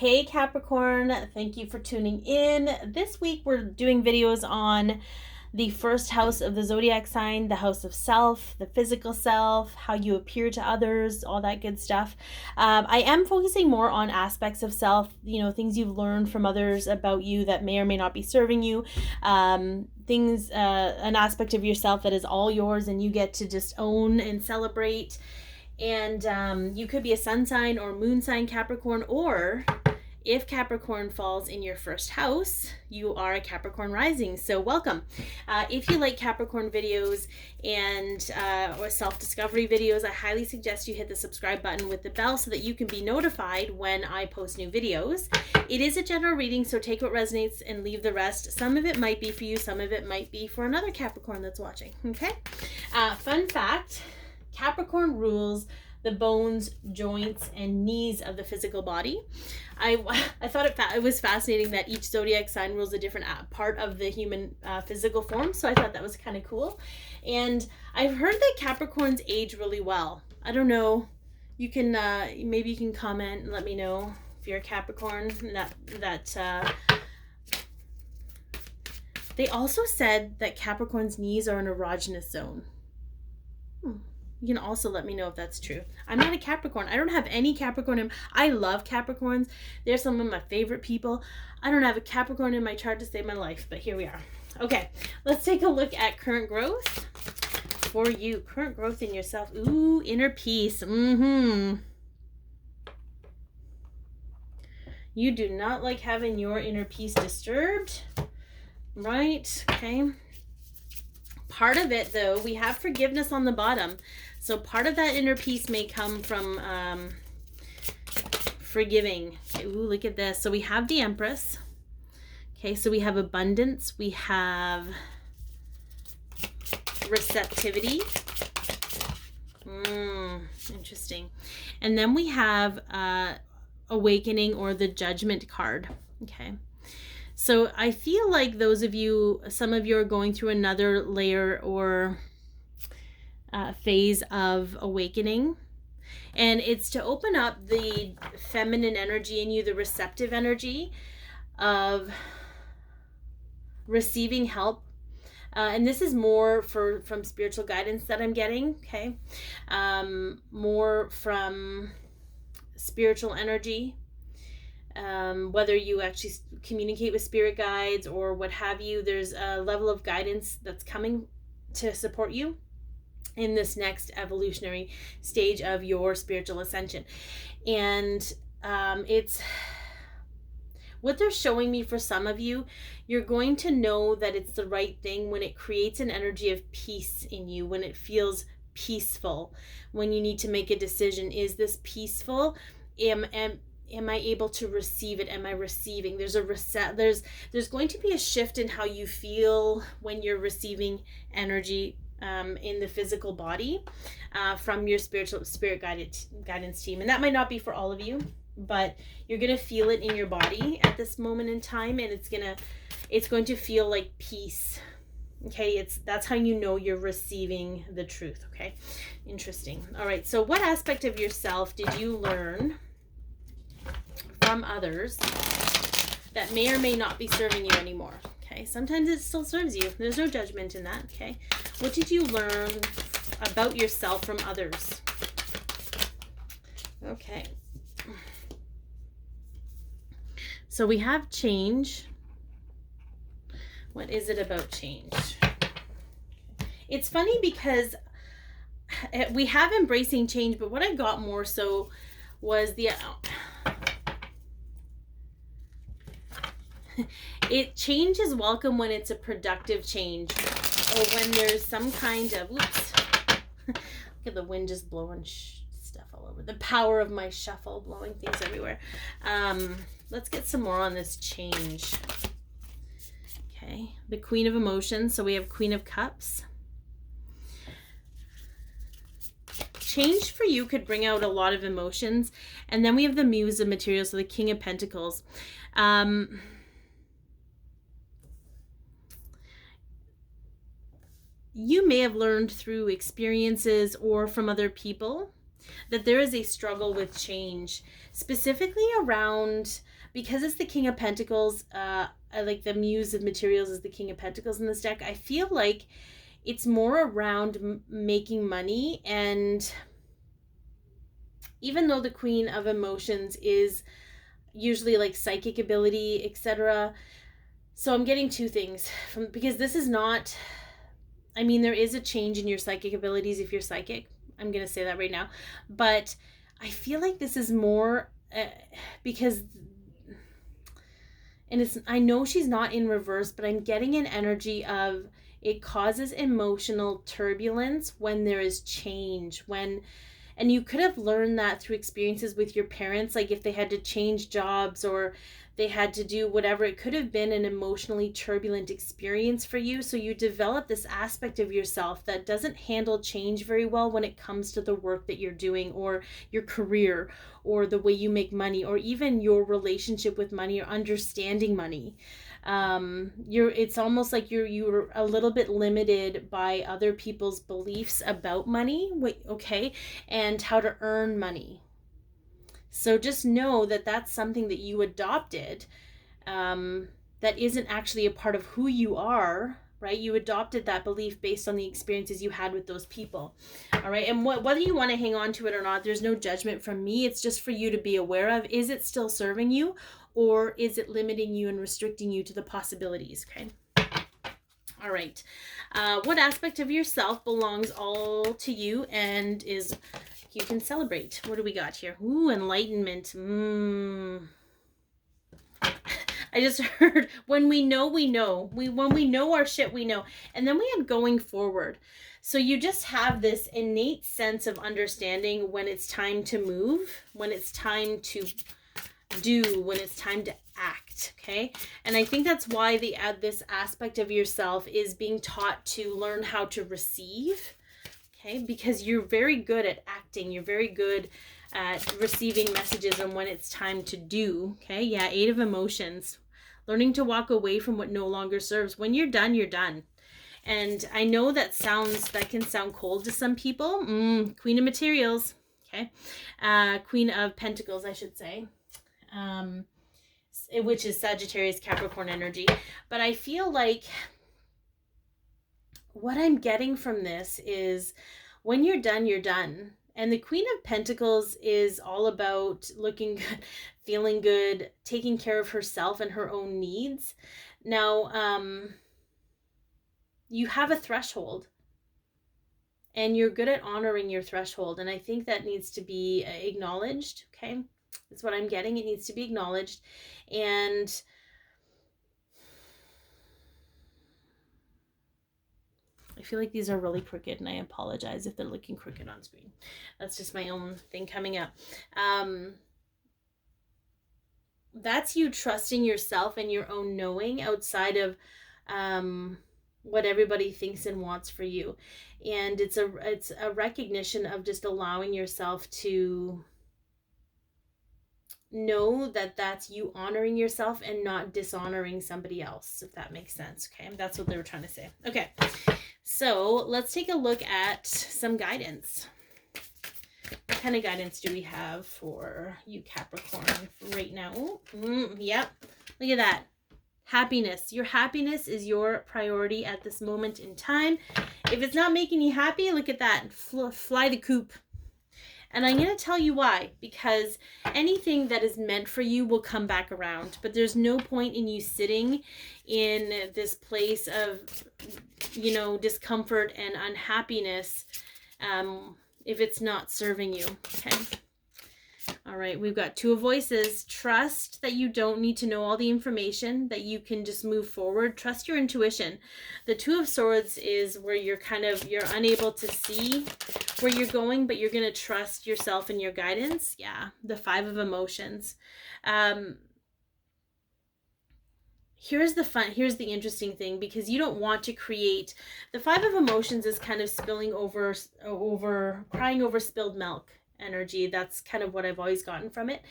Hey Capricorn, thank you for tuning in. This week we're doing videos on the first house of the zodiac sign, the house of self, the physical self, how you appear to others, all that good stuff. I am focusing more on aspects of self, things you've learned from others about you that may or may not be serving you. An aspect of yourself that is all yours and you get to just own and celebrate. And you could be a sun sign or moon sign Capricorn, or if Capricorn falls in your first house, you are a Capricorn rising. So welcome. If you like Capricorn videos and or self-discovery videos, I highly suggest you hit the subscribe button with the bell so that you can be notified when I post new videos. It is a general reading, so take what resonates and leave the rest. Some of it might be for you, some of it might be for another Capricorn that's watching. Okay? Fun fact, Capricorn rules the bones, joints, and knees of the physical body. I thought it was fascinating that each zodiac sign rules a different part of the human physical form, so I thought that was kind of cool. And I've heard that Capricorns age really well. I don't know. You can maybe you can comment and let me know if you're a Capricorn. They also said that Capricorn's knees are an erogenous zone. You can also let me know if that's true. I'm not a Capricorn. I don't have any Capricorn I love Capricorns. They're some of my favorite people. I don't have a Capricorn in my chart to save my life, but here we are. Okay, let's take a look at current growth for you. Current growth in yourself. Ooh, inner peace. You do not like having your inner peace disturbed, right? Okay. Part of it, though, we have forgiveness on the bottom. So part of that inner peace may come from forgiving. Okay, ooh, look at this. So we have the Empress. Okay, so we have abundance. We have receptivity. Interesting. And then we have awakening, or the Judgment card. Okay. So I feel like some of you are going through another layer or phase of awakening. And it's to open up the feminine energy in you, the receptive energy of receiving help. And this is more from spiritual guidance that I'm getting, okay? More from spiritual energy. Whether you actually communicate with spirit guides or what have you, there's a level of guidance that's coming to support you in this next evolutionary stage of your spiritual ascension. And it's what they're showing me for some of you. You're going to know that it's the right thing when it creates an energy of peace in you, when it feels peaceful, when you need to make a decision. Is this peaceful? Am I able to receive it? Am I receiving? There's going to be a shift in how you feel when you're receiving energy in the physical body from your spirit guidance team. And that might not be for all of you, but you're going to feel it in your body at this moment in time, and it's going to feel like peace. Okay, that's how you know you're receiving the truth. Okay, interesting. All right, so what aspect of yourself did you learn from others that may or may not be serving you anymore? Okay, sometimes it still serves you. There's no judgment in that. Okay, what did you learn about yourself from others? Okay, so we have change. What is it about change? It's funny because we have embracing change, but what I got more so was change is welcome when it's a productive change, or when there's some kind of look at the wind just blowing stuff all over. The power of my shuffle blowing things everywhere. Let's get some more on this change. Okay, the Queen of Emotions. So we have Queen of Cups. Change for you could bring out a lot of emotions. And then we have the Muse of Materials, so the King of Pentacles. You may have learned through experiences or from other people that there is a struggle with change, specifically around, because it's the King of Pentacles, I like the Muse of Materials is the King of Pentacles in this deck. I feel like it's more around making money, and even though the Queen of Emotions is usually like psychic ability, etc. So I'm getting two things from, because this is not, I mean, there is a change in your psychic abilities if you're psychic. I'm going to say that right now. But I feel like this is more because, and it's, I know she's not in reverse, but I'm getting an energy of it causes emotional turbulence when there is change, when, and you could have learned that through experiences with your parents, like if they had to change jobs or they had to do whatever, it could have been an emotionally turbulent experience for you. So you develop this aspect of yourself that doesn't handle change very well when it comes to the work that you're doing, or your career, or the way you make money, or even your relationship with money, or understanding money. It's almost like you're a little bit limited by other people's beliefs about money, okay, and how to earn money. So just know that that's something that you adopted, that isn't actually a part of who you are, right? You adopted that belief based on the experiences you had with those people. All right. And whether you want to hang on to it or not, there's no judgment from me. It's just for you to be aware of, is it still serving you, or is it limiting you and restricting you to the possibilities? Okay. All right. What aspect of yourself belongs all to you and is you can celebrate? What do we got here? Ooh, enlightenment. I just heard, when we know, we know. When we know our shit, we know. And then we have going forward. So you just have this innate sense of understanding when it's time to move, when it's time to do, when it's time to act, okay? And I think that's why this aspect of yourself is being taught to learn how to receive, okay? Because you're very good at acting. You're very good at receiving messages and when it's time to do, okay? Yeah, 8 of Emotions. Learning to walk away from what no longer serves. When you're done, you're done. And I know that can sound cold to some people. Queen of Materials, okay? Queen of Pentacles, I should say. Which is Sagittarius, Capricorn energy. But I feel like what I'm getting from this is when you're done, you're done. And the Queen of Pentacles is all about looking good, feeling good, taking care of herself and her own needs. Now, you have a threshold and you're good at honoring your threshold. And I think that needs to be acknowledged, okay? That's what I'm getting. It needs to be acknowledged. And I feel like these are really crooked, and I apologize if they're looking crooked on screen. That's just my own thing coming up. That's you trusting yourself and your own knowing outside of what everybody thinks and wants for you. And it's a recognition of just allowing yourself to know that that's you honoring yourself and not dishonoring somebody else, if that makes sense. Okay, that's what they were trying to say. Okay, so let's take a look at some guidance. What kind of guidance do we have for you, Capricorn, right now? Yep, look at that. Happiness. Your happiness is your priority at this moment in time. If it's not making you happy, look at that. Fly the coop. And I'm going to tell you why. Because anything that is meant for you will come back around. But there's no point in you sitting in this place of, discomfort and unhappiness if it's not serving you. Okay. All right. We've got 2 of Voices. Trust that you don't need to know all the information, that you can just move forward. Trust your intuition. The 2 of Swords is where you're unable to see where you're going, but you're going to trust yourself and your guidance. Yeah. The 5 of Emotions. Here's the interesting thing, because you don't want to create, the 5 of Emotions is kind of spilling over, crying over spilled milk energy. That's kind of what I've always gotten from it.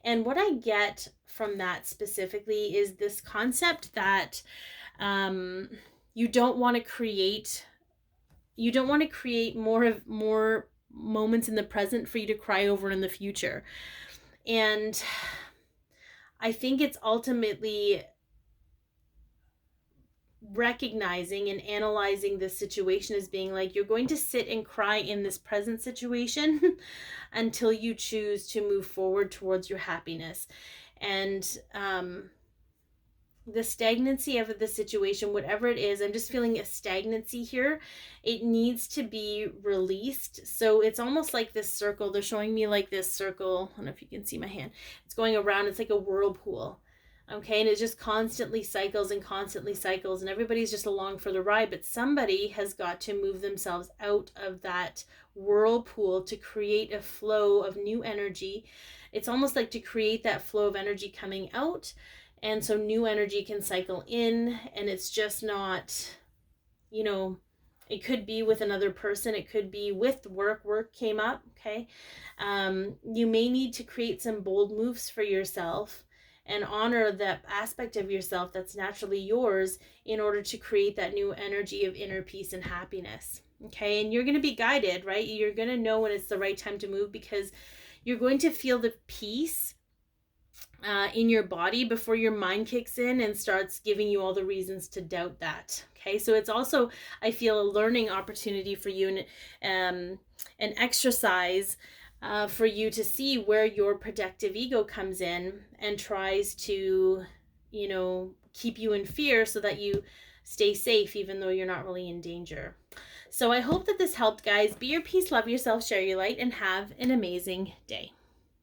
And what I get from that specifically is this concept that you don't want to create more moments in the present for you to cry over in the future. And I think it's ultimately recognizing and analyzing this situation as being like, you're going to sit and cry in this present situation until you choose to move forward towards your happiness. And the stagnancy of the situation, whatever it is, I'm just feeling a stagnancy here. It needs to be released. So it's almost like this circle. They're showing me like this circle. I don't know if you can see my hand. It's going around. It's like a whirlpool. Okay, and it just constantly cycles and constantly cycles, and everybody's just along for the ride, but somebody has got to move themselves out of that whirlpool to create a flow of new energy. It's almost like to create that flow of energy coming out, and so new energy can cycle in, and it's just not, you know, it could be with another person, it could be with work came up, okay? You may need to create some bold moves for yourself and honor that aspect of yourself that's naturally yours in order to create that new energy of inner peace and happiness. Okay, and you're going to be guided, right? You're going to know when it's the right time to move, because you're going to feel the peace in your body before your mind kicks in and starts giving you all the reasons to doubt that. Okay, so it's also, I feel, a learning opportunity for you, and an exercise for you to see where your protective ego comes in and tries to, you know, keep you in fear so that you stay safe even though you're not really in danger. So I hope that this helped, guys. Be your peace, love yourself, share your light, and have an amazing day.